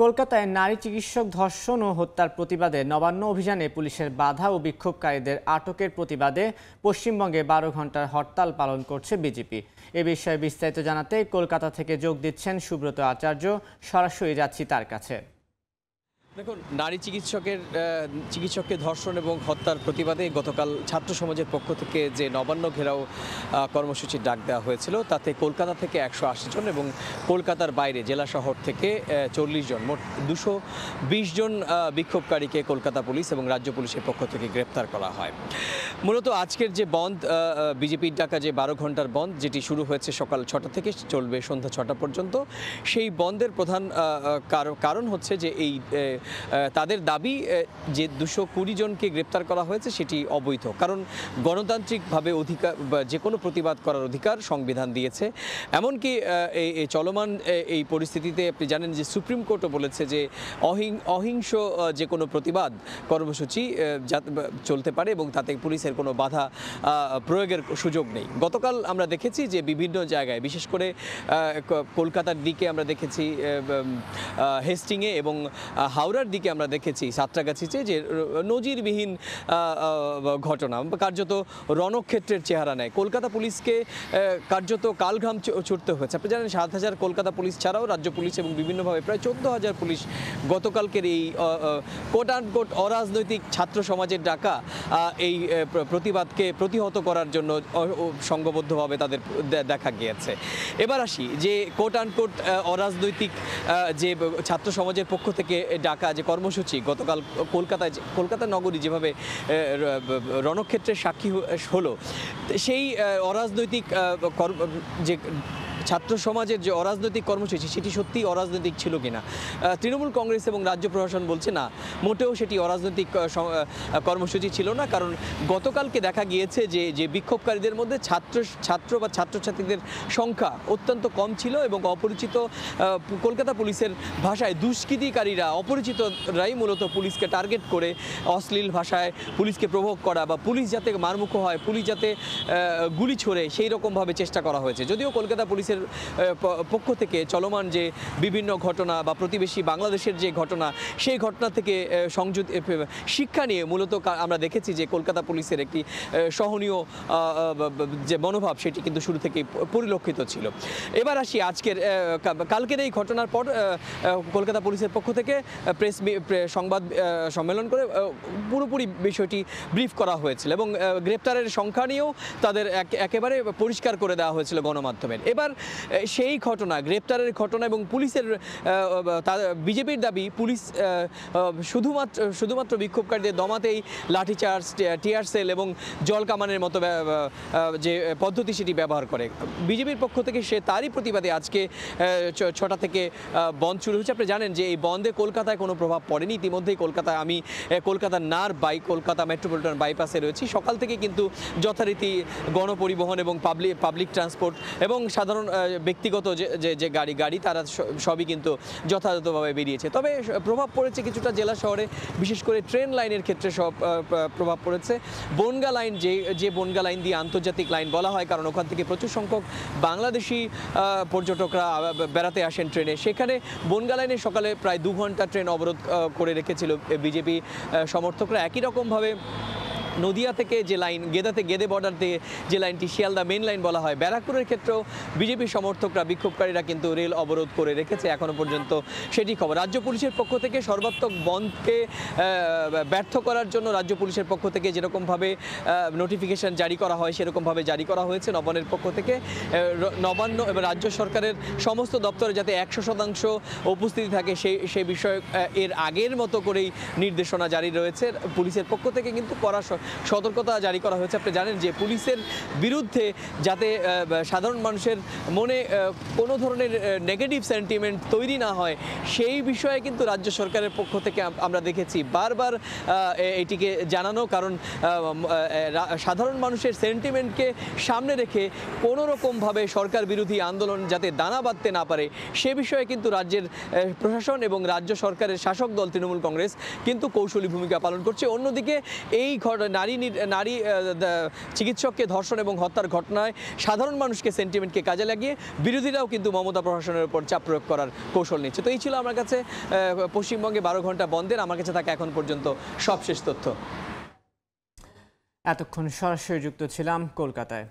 কলকাতায় নারী চিকিৎসক ধর্ষণ ও হত্যার প্রতিবাদে নবান্ন অভিযানে পুলিশের বাধা ও বিক্ষোভকারীদের আটকের প্রতিবাদে পশ্চিমবঙ্গে 12 ঘন্টার হরতাল পালন করছে বিজেপি। এ বিষয়ে বিস্তারিত জানাতে কলকাতা থেকে যোগ দিচ্ছেন সুব্রত আচার্য। সরাসরি যাচ্ছি তার কাছে। দেখুন, নারী চিকিৎসককে ধর্ষণ এবং হত্যার প্রতিবাদে গতকাল ছাত্র সমাজের পক্ষ থেকে যে নবান্ন ঘেরাও কর্মসূচির ডাক দেওয়া হয়েছিল, তাতে কলকাতা থেকে 180 জন এবং কলকাতার বাইরে জেলা শহর থেকে 40 জন, মোট 220 জন বিক্ষোভকারীকে কলকাতা পুলিশ এবং রাজ্য পুলিশের পক্ষ থেকে গ্রেপ্তার করা হয়। মূলত আজকের যে বন্ধ, বিজেপির ডাকা যে 12 ঘন্টার বন্ধ, যেটি শুরু হয়েছে সকাল 6টা থেকে চলবে সন্ধ্যা 6টা পর্যন্ত, সেই বন্ধের প্রধান কারণ হচ্ছে যে তাদের দাবি যে 220 জনকে গ্রেপ্তার করা হয়েছে সেটি অবৈধ। কারণ গণতান্ত্রিকভাবে অধিকার, যে কোনো প্রতিবাদ করার অধিকার সংবিধান দিয়েছে। এমনকি এই চলমান এই পরিস্থিতিতে আপনি জানেন যে সুপ্রিম কোর্টও বলেছে যে অহিংস যে কোনো প্রতিবাদ কর্মসূচি চলতে পারে এবং তাতে পুলিশের কোনো বাধা প্রয়োগের সুযোগ নেই। গতকাল আমরা দেখেছি যে বিভিন্ন জায়গায়, বিশেষ করে কলকাতার দিকে আমরা দেখেছি হেস্টিংয়ে এবং হাওড়ার দিকে আমরা দেখেছি সাঁতরাগাছিতে যে নজিরবিহীন ঘটনা, কার্যত রণক্ষেত্রের চেহারা নেয়। কলকাতা পুলিশকে কার্যত কালঘাম ছুটতে হয়েছে। আপনি জানেন 7,000 কলকাতা পুলিশ ছাড়াও রাজ্য পুলিশ এবং বিভিন্নভাবে প্রায় 14,000 পুলিশ গতকালকের এই কোট অ্যান্ড কোট অরাজনৈতিক ছাত্র সমাজের ডাকা এই প্রতিবাদকে প্রতিহত করার জন্য সংঘবদ্ধভাবে তাদের দেখা গিয়েছে। এবার আসি যে কোট অ্যান্ড কোট অরাজনৈতিক যে ছাত্র সমাজের পক্ষ থেকে ডাকা যে কর্মসূচি গতকাল কলকাতা নগরী যেভাবে রণক্ষেত্রের সাক্ষী হলো, সেই অরাজনৈতিক যে ছাত্র সমাজের যে অরাজনৈতিক কর্মসূচি সেটি সত্যিই অরাজনৈতিক ছিল কিনা, তৃণমূল কংগ্রেস এবং রাজ্য প্রশাসন বলছে না, মোটেও সেটি অরাজনৈতিক কর্মসূচি ছিল না। কারণ গতকালকে দেখা গিয়েছে যে বিক্ষোভকারীদের মধ্যে ছাত্র বা ছাত্রছাত্রীদের সংখ্যা অত্যন্ত কম ছিল এবং অপরিচিত, কলকাতা পুলিশের ভাষায় দুষ্কৃতিকারীরা, অপরিচিতরাই মূলত পুলিশকে টার্গেট করে অশ্লীল ভাষায় পুলিশকে প্রভোগ করা বা পুলিশ যাতে মারমুখো হয়, পুলিশ যাতে গুলি ছোড়ে সেই রকমভাবে চেষ্টা করা হয়েছে। যদিও কলকাতা পুলিশের পক্ষ থেকে চলমান যে বিভিন্ন ঘটনা বা প্রতিবেশী বাংলাদেশের যে ঘটনা, সেই ঘটনা থেকে শিক্ষা নিয়ে মূলত আমরা দেখেছি যে কলকাতা পুলিশের একটি সহনীয় যে মনোভাব সেটি কিন্তু শুরু থেকেই পরিলক্ষিত ছিল। এবার আসি কালকের এই ঘটনার পর কলকাতা পুলিশের পক্ষ থেকে সংবাদ সম্মেলন করে পুরোপুরি বিষয়টি ব্রিফ করা হয়েছিল এবং গ্রেপ্তারের সংখ্যা নিয়েও তাদের একেবারে পরিষ্কার করে দেওয়া হয়েছিল গণমাধ্যমের। এবার সেই ঘটনা, গ্রেপ্তারের ঘটনা এবং পুলিশের বিজেপির দাবি পুলিশ শুধুমাত্র বিক্ষোভকারীদের দমাতেই লাঠিচার্জ, টিয়ার সেল এবং জল কামানের মতো যে পদ্ধতি সেটি ব্যবহার করে। বিজেপির পক্ষ থেকে তারই প্রতিবাদে আজকে 6টা থেকে বন্ধ শুরু হয়েছে। আপনি জানেন যে এই বন্ধে কলকাতায় কোনো প্রভাব পড়েনি। ইতিমধ্যেই আমি কলকাতার কলকাতা মেট্রোপলিটন বাইপাসে রয়েছি। সকাল থেকে কিন্তু যথারীতি গণপরিবহন এবং পাবলিক ট্রান্সপোর্ট এবং সাধারণ ব্যক্তিগত যে গাড়ি তারা সবই কিন্তু যথাযথভাবে বেরিয়েছে। তবে প্রভাব পড়েছে কিছুটা জেলা শহরে, বিশেষ করে ট্রেন লাইনের ক্ষেত্রে সব প্রভাব পড়েছে। বনগা লাইন, যে বনগা লাইন দিয়ে আন্তর্জাতিক লাইন বলা হয়, কারণ ওখান থেকে প্রচুর সংখ্যক বাংলাদেশি পর্যটকরা বেড়াতে আসেন ট্রেনে, সেখানে বনগা লাইনে সকালে প্রায় 2 ঘন্টা ট্রেন অবরোধ করে রেখেছিল বিজেপি সমর্থকরা। একই রকমভাবে নদিয়া থেকে যে লাইন, গেদে বর্ডার থেকে যে লাইনটি শিয়ালদা মেন লাইন বলা হয়, ব্যারাকপুরের ক্ষেত্রেও বিজেপি সমর্থকরা, বিক্ষোভকারীরা কিন্তু রেল অবরোধ করে রেখেছে এখনো পর্যন্ত, সেটি খবর। রাজ্য পুলিশের পক্ষ থেকে সর্বাত্মক বন্ধকে ব্যর্থ করার জন্য রাজ্য পুলিশের পক্ষ থেকে যেরকমভাবে নোটিফিকেশন জারি করা হয় সেরকমভাবে জারি করা হয়েছে নবান্নের পক্ষ থেকে। নবান্ন এবং রাজ্য সরকারের সমস্ত দপ্তরে যাতে 100% উপস্থিতি থাকে সেই বিষয়ে এর আগের মতো করেই নির্দেশনা জারি রয়েছে। পুলিশের পক্ষ থেকে কিন্তু কড়া সতর্কতা জারি করা হয়েছে। আপনি জানেন যে পুলিশের বিরুদ্ধে যাতে সাধারণ মানুষের মনে কোনো ধরনের নেগেটিভ সেন্টিমেন্ট তৈরি না হয়, সেই বিষয়ে কিন্তু রাজ্য সরকারের পক্ষ থেকে আমরা দেখেছি বারবার এটিকে জানানো। কারণ সাধারণ মানুষের সেন্টিমেন্টকে সামনে রেখে কোনো রকমভাবে সরকার বিরোধী আন্দোলন যাতে দানা বাঁধতে না পারে, সে বিষয়ে কিন্তু রাজ্যের প্রশাসন এবং রাজ্য সরকারের শাসক দল তৃণমূল কংগ্রেস কিন্তু কৌশলী ভূমিকা পালন করছে। অন্যদিকে এই নারী চিকিৎসককে ধর্ষণ এবং হত্যার ঘটনায় সাধারণ মানুষকে সেন্টিমেন্টকে কাজে লাগিয়ে বিরোধীরাও কিন্তু মমতা প্রশাসনের উপর চাপ প্রয়োগ করার কৌশল নিচ্ছে। তো এই ছিল আমার কাছে পশ্চিমবঙ্গে 12 ঘন্টা বন্ধের আমার কাছে থাকে এখন পর্যন্ত সবশেষ তথ্য। এতক্ষণ সরাসরি যুক্ত ছিলাম কলকাতায়।